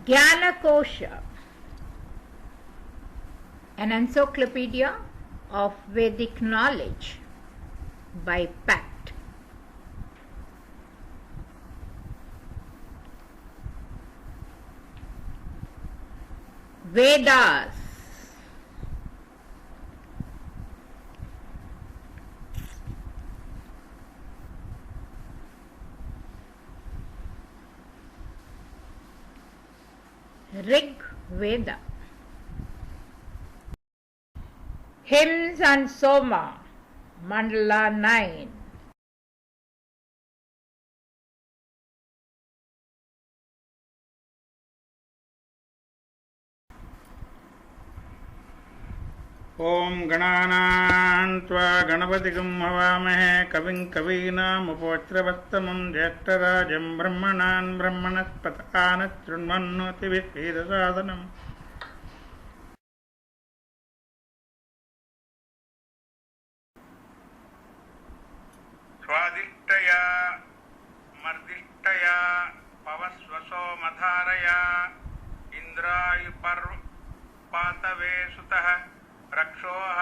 Gyanakosha, an encyclopedia of Vedic knowledge by Pact. Vedas. Rig Veda. Hymns and SOMA, mandala 9. ओम गणानान्त्वा गणपतिगं हवामहे कविं कवीनामुपवज्रवस्तमं ज्येष्ठराजं ब्रह्मणान् ब्रह्मणस्पतकान् शृण्वन्नोतिभिः स्वादिष्टया मर्दिष्टया पवस्वसो मधारया इन्द्रायुपर्पातवे सुतः रक्षोः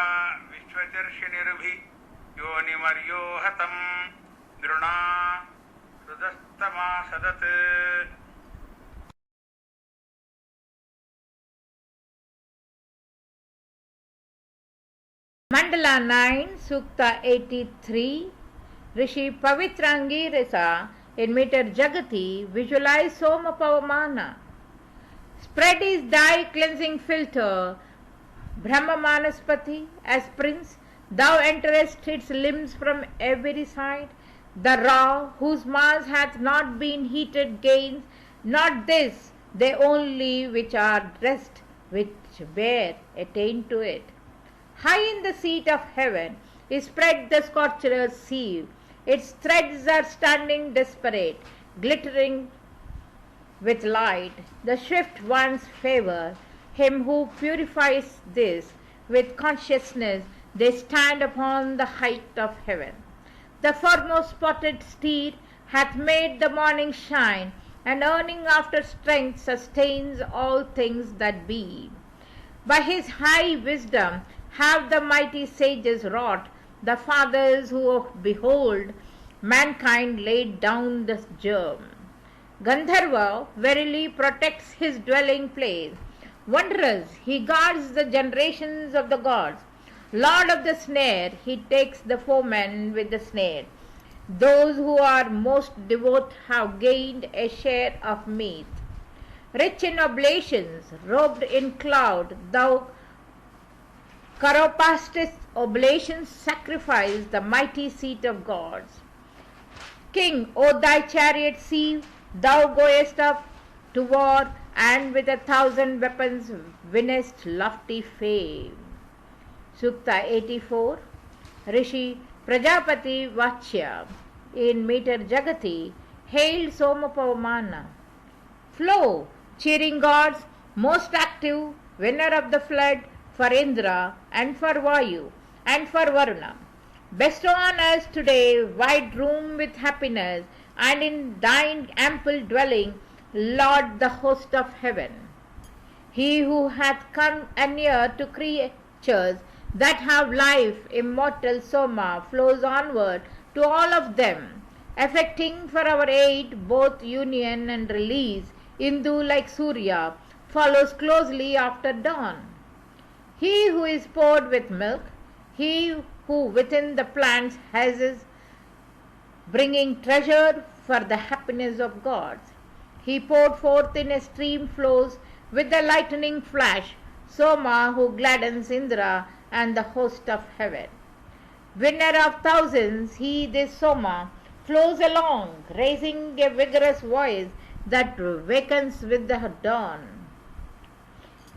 विश्वचर्षिनिर्भि योनिमर्यो हतं दृणा हृदस्तमासदत् Mandala 9, Sukta 83. Rishi Pavitrangi Risa in meter Jagati visualize Soma Pavamana. Spread his dye cleansing filter, Brahma Manaspati, as prince, thou enterest its limbs from every side. The raw, whose mass hath not been heated, gains not this, they only which are dressed, which bear attain to it. High in the seat of heaven is spread the scorcher's sieve. Its threads are standing desperate, glittering with light. The swift ones favor him who purifies this. With consciousness they stand upon the height of heaven. The foremost spotted steed hath made the morning shine, and earning after strength sustains all things that be. By his high wisdom have the mighty sages wrought, the fathers who behold mankind laid down the germ. Gandharva verily protects his dwelling place. Wondrous, he guards the generations of the gods. Lord of the snare, he takes the foemen with the snare. Those who are most devout have gained a share of meat. Rich in oblations, robed in cloud, thou Karopastist oblations sacrifice the mighty seat of gods. King, O thy chariot see, thou goest up to war, and with 1,000 weapons winnest lofty fame. Sukta 84. Rishi Prajapati Vachya in meter Jagati hailed Soma Pavamana. Flow, cheering gods, most active, winner of the flood, for Indra and for Vayu and for Varuna. Bestow on us today wide room with happiness, and in thine ample dwelling, Lord, the host of heaven. He who hath come anear to creatures that have life, immortal Soma, flows onward to all of them, effecting for our aid both union and release. Indu, like Surya, follows closely after dawn. He who is poured with milk, he who within the plants houses, bringing treasure for the happiness of gods. He poured forth in a stream flows with the lightning flash, Soma who gladdens Indra and the host of heaven. Winner of thousands, he this Soma flows along, raising a vigorous voice that wakens with the dawn.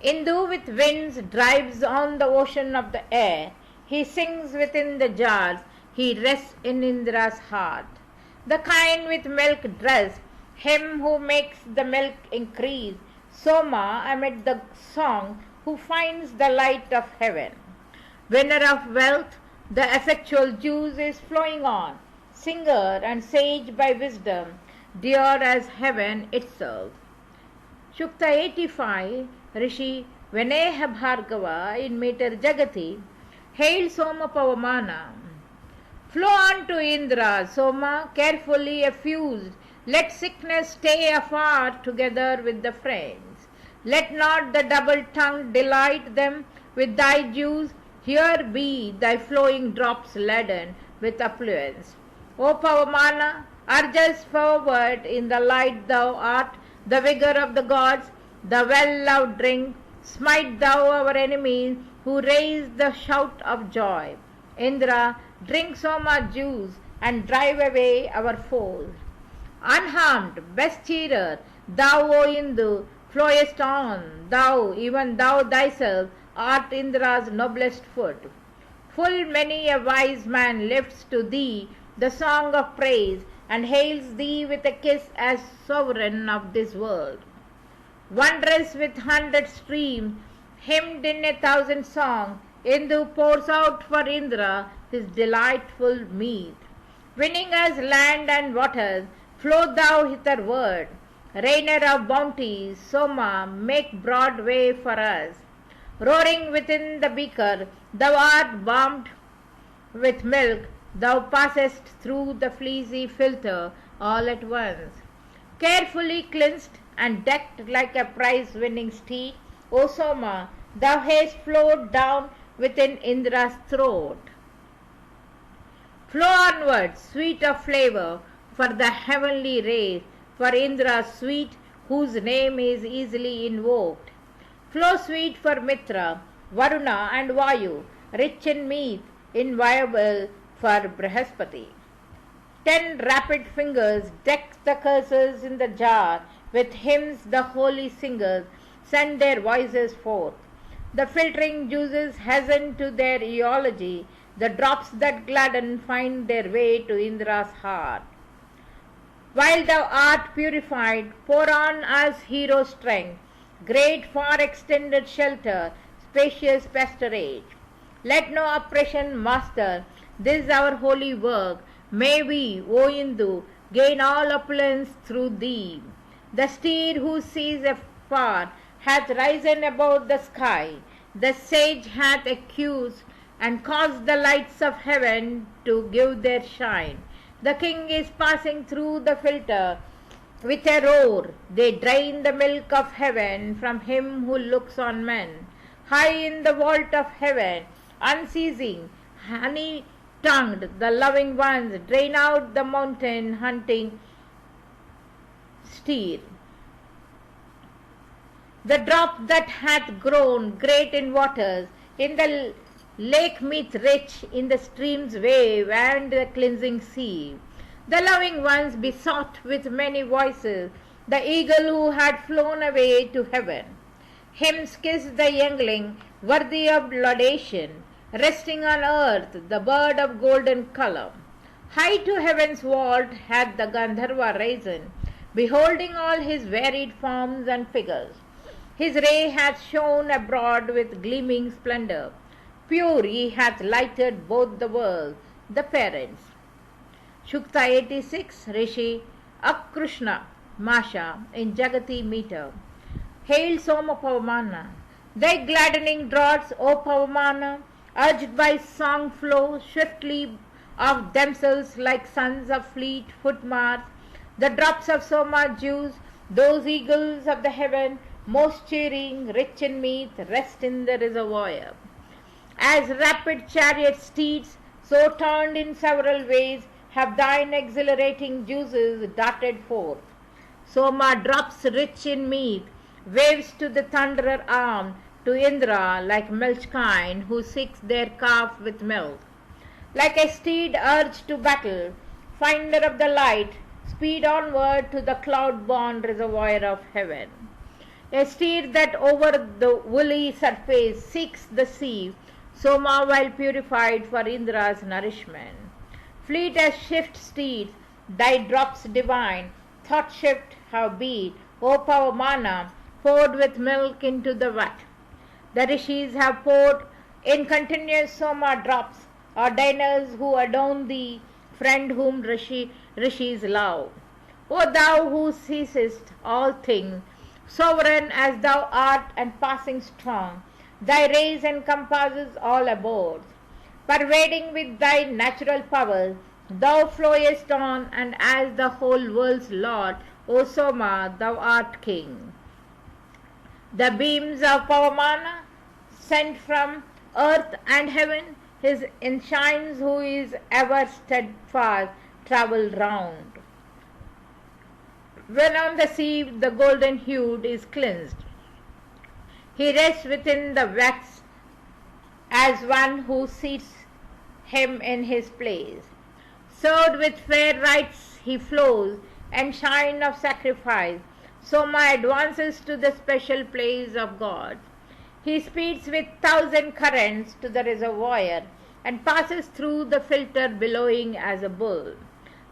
Indu with winds drives on the ocean of the air. He sings within the jars. He rests in Indra's heart. The kine with milk dress, him who makes the milk increase. Soma amid the song, who finds the light of heaven. Winner of wealth, the effectual juice is flowing on. Singer and sage by wisdom, dear as heaven itself. Shukta 85, Rishi Vineha Bhargava in meter Jagati, hail Soma Pavamana. Flow on to Indra, Soma, carefully effused. Let sickness stay afar together with the friends. Let not the double tongue delight them with thy dews. Here be thy flowing drops laden with affluence. O Pavamana, urge us forward in the light thou art, the vigor of the gods, the well-loved drink. Smite thou our enemies who raise the shout of joy. Indra, drink Soma juice and drive away our foes. Unharmed, best cheerer, thou, O Indu, flowest on, thou, even thou thyself, art Indra's noblest foot. Full many a wise man lifts to thee the song of praise and hails thee with a kiss as sovereign of this world. Wondrous with 100 streams, hymned in 1,000 songs, Indu pours out for Indra his delightful mead. Winning us land and waters, flow thou hitherward. Rainer of bounties, Soma, make broad way for us. Roaring within the beaker, thou art warmed with milk, thou passest through the fleecy filter all at once. Carefully cleansed and decked like a prize-winning steed, O Soma, thou hast flowed down within Indra's throat. Flow onward, sweet of flavor, for the heavenly race, for Indra's sweet, whose name is easily invoked. Flow sweet for Mitra, Varuna and Vayu, rich in meat, inviolable for Brihaspati. 10 rapid fingers deck the curses in the jar, with hymns the holy singers send their voices forth. The filtering juices hasten to their eulogy, the drops that gladden find their way to Indra's heart. While thou art purified, pour on us hero strength, great far extended shelter, spacious pasturage. Let no oppression master this our holy work. May we, O Indu, gain all opulence through thee. The steed who sees afar hath risen above the sky. The sage hath accused and caused the lights of heaven to give their shine. The king is passing through the filter with a roar. They drain the milk of heaven from him who looks on men. High in the vault of heaven, unceasing, honey-tongued, the loving ones drain out the mountain hunting steer. The drop that hath grown great in waters, in the lake meets rich in the stream's wave and the cleansing sea. The loving ones besought with many voices the eagle who had flown away to heaven. Hymns kissed the youngling, worthy of laudation, resting on earth, the bird of golden color. High to heaven's vault had the Gandharva risen, beholding all his varied forms and figures. His ray hath shone abroad with gleaming splendor. Pure he hath lighted both the worlds, the parents. Shukta 86, Rishi Akrushna Masha in Jagati meter. Hail Soma Pavamana, thy gladdening draughts, O Pavamana, urged by song flow swiftly of themselves like sons of fleet foot Mars. The drops of Soma juice, those eagles of the heaven, most cheering, rich in meat, rest in the reservoir. As rapid chariot steeds, so turned in several ways, have thine exhilarating juices darted forth. Soma drops rich in meat, waves to the thunderer arm, to Indra like milch kine who seeks their calf with milk. Like a steed urged to battle, finder of the light, speed onward to the cloud-born reservoir of heaven. A steed that over the woolly surface seeks the sea, Soma while purified for Indra's nourishment. Fleet as swift steeds, thy drops divine, thought shift have beat, O Pavamana, poured with milk into the vat. The rishis have poured in continuous Soma drops, ordainers who adorn thee, friend whom rishis love. O thou who seest all things, Sovereign as thou art and passing strong, thy rays encompasses all aboard. Pervading with thy natural power, thou flowest on, and as the whole world's Lord, O Soma, thou art King. The beams of Pavamana, sent from earth and heaven, his enshrines who is ever steadfast, travel round. When on the sea the golden hued is cleansed, he rests within the wax as one who seats him in his place. Served with fair rites he flows, and shine of sacrifice, Soma advances to the special place of God. He speeds with 1,000 currents to the reservoir, and passes through the filter billowing as a bull.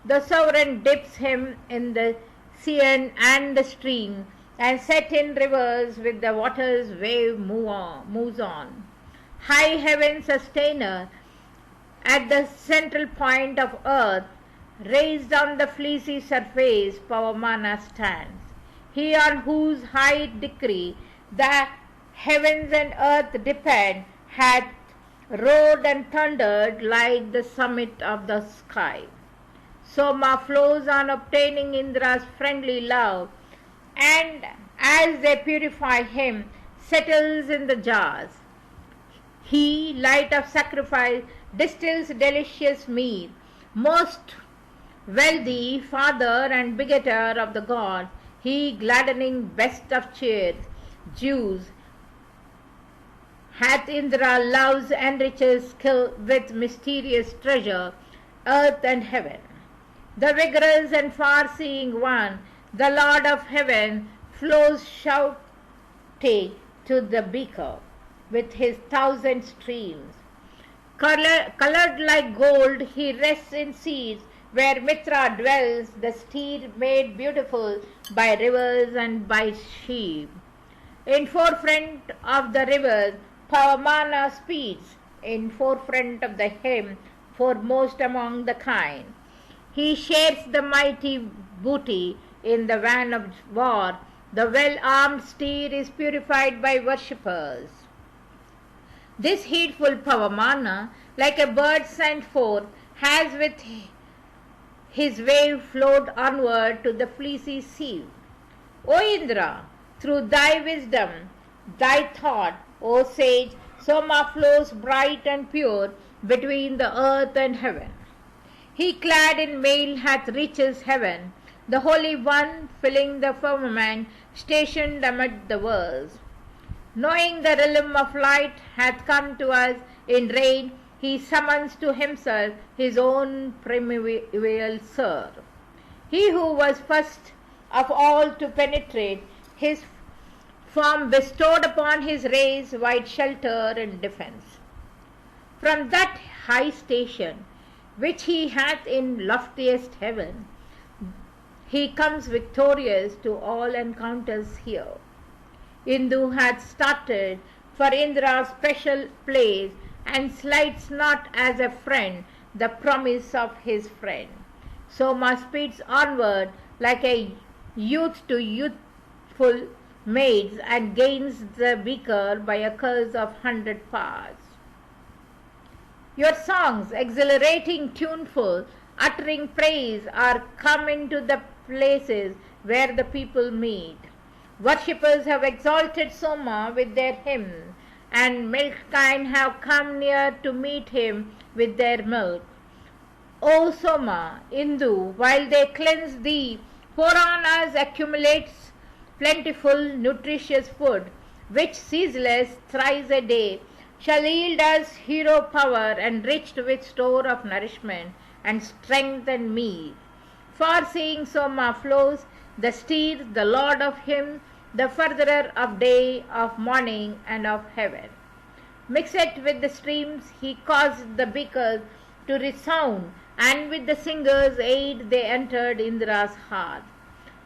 The sovereign dips him in the Seine and the stream, and set in rivers with the water's wave moves on. High heaven sustainer, at the central point of earth, raised on the fleecy surface, Pavamana stands. He on whose high decree the heavens and earth depend, hath roared and thundered like the summit of the sky. Soma flows on obtaining Indra's friendly love, and as they purify him, settles in the jars. He, light of sacrifice, distills delicious mead. Most wealthy father and begetter of the gods, he gladdening best of cheers, Jews, hath Indra loves and riches skill with mysterious treasure, earth and heaven. The vigorous and far-seeing one, the Lord of heaven, flows shouting to the beaker with his 1,000 streams. Colored like gold, he rests in seats where Mitra dwells, the steed made beautiful by rivers and by sheep. In forefront of the rivers, Pavamana speeds, in forefront of the hymn, foremost among the kind. He shares the mighty booty in the van of war. The well-armed steed is purified by worshippers. This heedful Pavamana, like a bird sent forth, has with his wave flowed onward to the fleecy sea. O Indra, through thy wisdom, thy thought, O sage, Soma flows bright and pure between the earth and heaven. He clad in mail hath reaches heaven, the Holy One filling the firmament, stationed amid the worlds. Knowing the realm of light hath come to us in rain, he summons to himself his own primeval serve. He who was first of all to penetrate, his form bestowed upon his race wide shelter and defence. From that high station, which he hath in loftiest heaven, he comes victorious to all encounters here. Indu hath started for Indra's special place, and slights not as a friend the promise of his friend. Soma speeds onward like a youth to youthful maids, and gains the beaker by a curse of 100 powers. Your songs, exhilarating, tuneful, uttering praise, are come into the places where the people meet. Worshippers have exalted Soma with their hymns, and milk kine have come near to meet him with their milk. O Soma, Indu, while they cleanse thee, pour on us accumulates plentiful, nutritious food, which ceaseless thrice a day shall yield us hero power, enriched with store of nourishment and strength and mead. Far seeing Soma flows, the steed, the lord of him, the furtherer of day, of morning, and of heaven. Mixed with the streams, he caused the beakers to resound, and with the singers' aid they entered Indra's heart.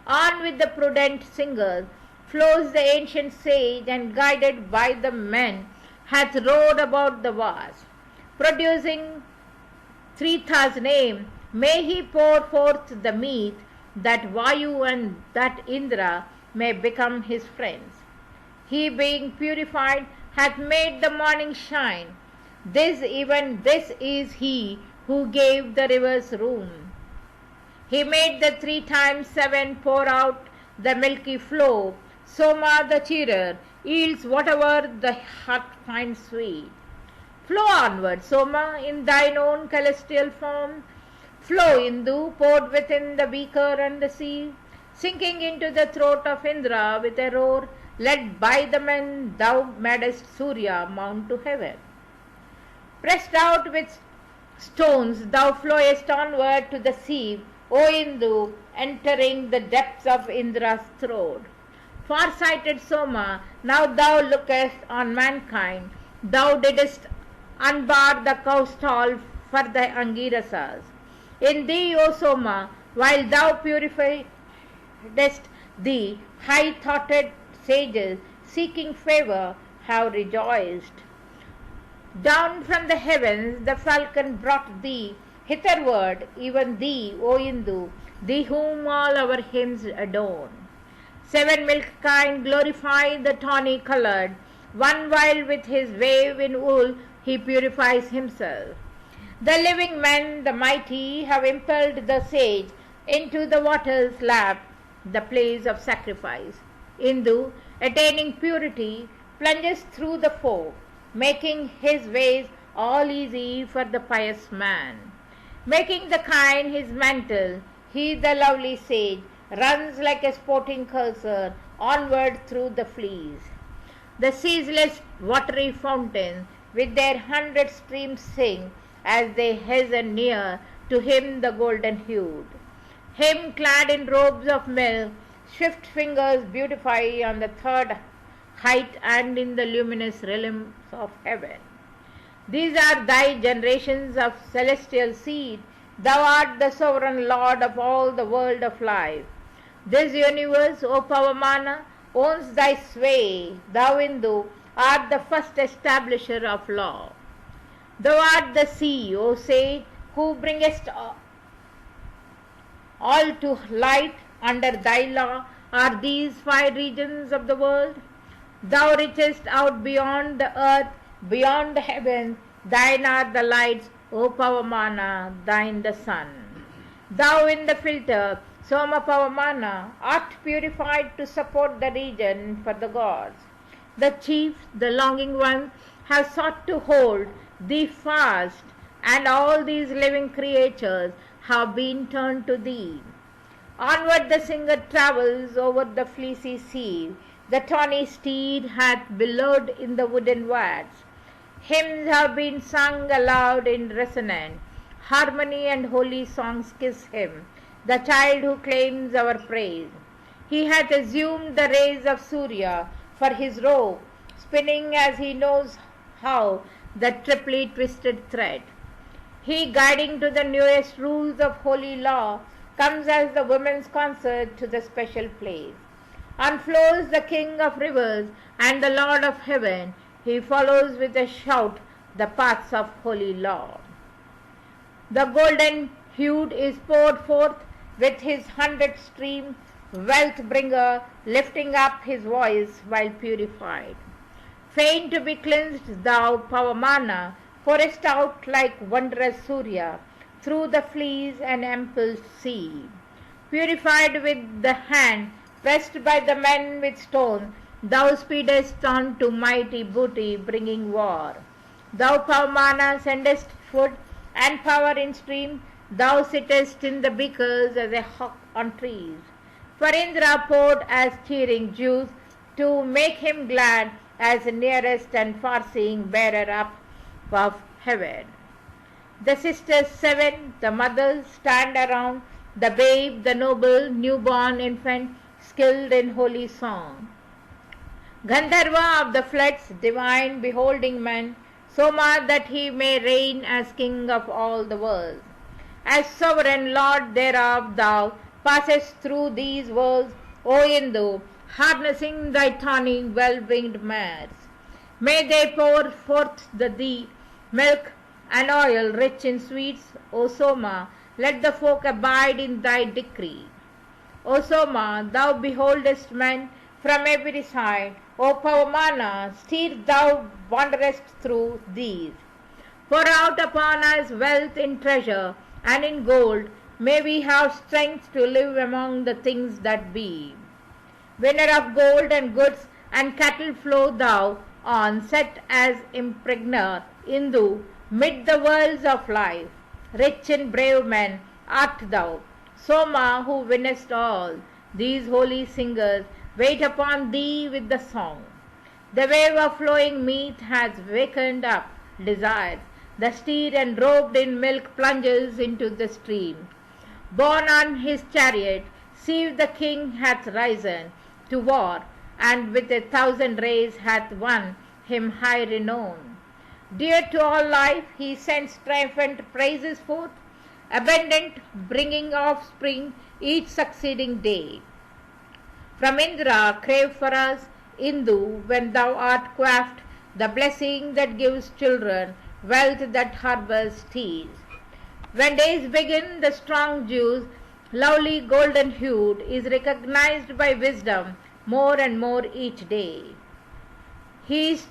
On with the prudent singers flows the ancient sage, and guided by the men hath rode about the vast. Producing 3,000 may he pour forth the meat that Vayu and that Indra may become his friends. He being purified hath made the morning shine. This is he who gave the rivers room. He made the 3 times 7 pour out the milky flow. Soma the cheerer yields whatever the heart finds sweet. Flow onward, Soma, in thine own celestial form. Flow, Indu, poured within the beaker and the sea, sinking into the throat of Indra with a roar, led by the men thou madest Surya mount to heaven. Pressed out with stones, thou flowest onward to the sea, O Indu, entering the depths of Indra's throat. Far-sighted Soma, now thou lookest on mankind. Thou didst unbar the cow stall for thy Angirasas. In thee, O Soma, while thou purifiedst thee, high-thoughted sages, seeking favor, have rejoiced. Down from the heavens the falcon brought thee hitherward, even thee, O Indu, thee whom all our hymns adorn. 7 milk kine glorify the tawny coloured, one while with his wave in wool he purifies himself. The living men, the mighty, have impelled the sage into the water's lap, the place of sacrifice. Indu, attaining purity, plunges through the foam, making his ways all easy for the pious man. Making the kine his mantle, he, the lovely sage, runs like a sporting cursor onward through the fleas. The ceaseless watery fountains with their 100 streams sing as they hasten near to him the golden-hued. Him clad in robes of milk, swift fingers beautify on the 3rd height and in the luminous realms of heaven. These are thy generations of celestial seed. Thou art the sovereign Lord of all the world of life. This universe, O Pavamana, owns thy sway. Thou, Indu, art the first establisher of law. Thou art the sea, O sage, who bringest all to light. Under thy law are these 5 regions of the world. Thou reachest out beyond the earth, beyond the heavens. Thine are the lights, O Pavamana, thine the sun. Thou in the filter, Soma Pavamana, art purified to support the region for the gods. The chiefs, the longing ones, have sought to hold thee fast, and all these living creatures have been turned to thee. Onward the singer travels over the fleecy sea. The tawny steed hath billowed in the wooden vats. Hymns have been sung aloud in resonant harmony, and holy songs kiss him, the child who claims our praise. He hath assumed the rays of Surya for his robe, spinning as he knows how the triply twisted thread. He, guiding to the newest rules of holy law, comes as the women's concert to the special place. Unflows the King of rivers and the Lord of heaven. He follows with a shout the paths of holy law. The golden hued is poured forth with his 100 stream, wealth bringer, lifting up his voice while purified. Fain to be cleansed, thou Pavamana, pourest out like wondrous Surya through the fleas and ample sea. Purified with the hand, pressed by the men with stones, thou speedest on to mighty booty, bringing war. Thou Pavamana sendest food and power in stream. Thou sittest in the beakers as a hawk on trees. For Indra poured as cheering juice to make him glad as nearest and far-seeing bearer up of heaven. The sisters 7, the mothers, stand around the babe, the noble newborn infant, skilled in holy song. Gandharva of the floods, divine beholding man, Soma, that he may reign as king of all the world. As sovereign lord thereof, thou passest through these worlds, O Indu, harnessing thy tawny well-winged mares. May they pour forth thee milk and oil rich in sweets, O Soma, let the folk abide in thy decree. O Soma, thou beholdest men from every side. O Pavamana, steer thou wanderest through these. Pour out upon us wealth in treasure and in gold, may we have strength to live among the things that be. Winner of gold and goods and cattle flow thou on, set as impregner Indu, mid the worlds of life. Rich and brave men art thou, Soma, who winnest all. These holy singers wait upon thee with the song. The wave of flowing meat has wakened up desires. The steed enrobed in milk plunges into the stream. Borne on his chariot, see the king hath risen to war, and with 1,000 rays hath won him high renown. Dear to all life, he sends triumphant praises forth, abundant, bringing offspring each succeeding day. From Indra crave for us, Indu, when thou art quaffed, the blessing that gives children, wealth that harbors tears. When days begin, the strong juice, lovely golden hued, is recognized by wisdom more and more each day. He is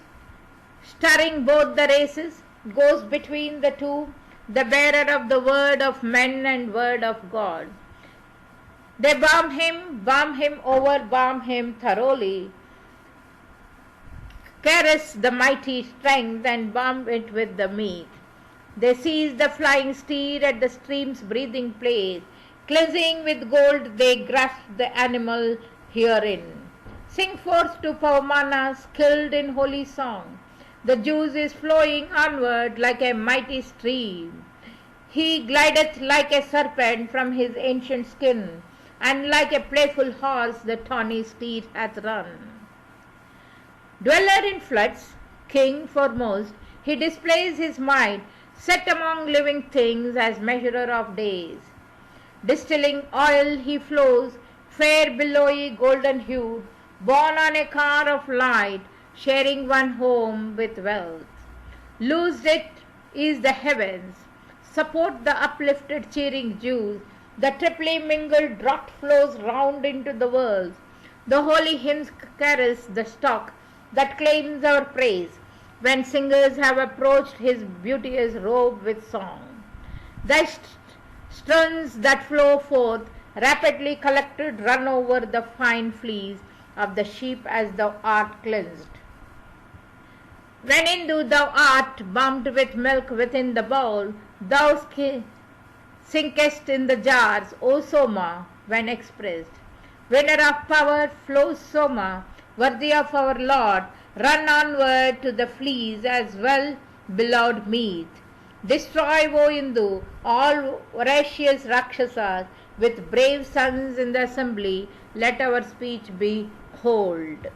stirring both the races, goes between the two, the bearer of the word of men and word of God. They balm him over, balm him thoroughly, caress the mighty strength and balm it with the meat. They seize the flying steed at the stream's breathing place, cleansing with gold they grasp the animal herein. Sing forth to Pavamana, skilled in holy song. The juice is flowing onward like a mighty stream. He glideth like a serpent from his ancient skin, and like a playful horse the tawny steed hath run. Dweller in floods, king foremost, he displays his might, set among living things as measurer of days. Distilling oil he flows, fair billowy golden hued, borne on a car of light, sharing one home with wealth. Loosed it is the heavens, support the uplifted cheering Jews, the triply mingled draught flows round into the world. The holy hymns caress the stock that claims our praise, when singers have approached his beauteous robe with song. Thy strains that flow forth, rapidly collected, run over the fine fleece of the sheep as thou art cleansed. When Indu thou art bumped with milk within the bowl, thou sinkest in the jars, O Soma, when expressed. Winner of power flows Soma, worthy of our Lord, run onward to the fleece as well beloved meat. Destroy, O Indu, all voracious Rakshasas, with brave sons in the assembly, let our speech be hold.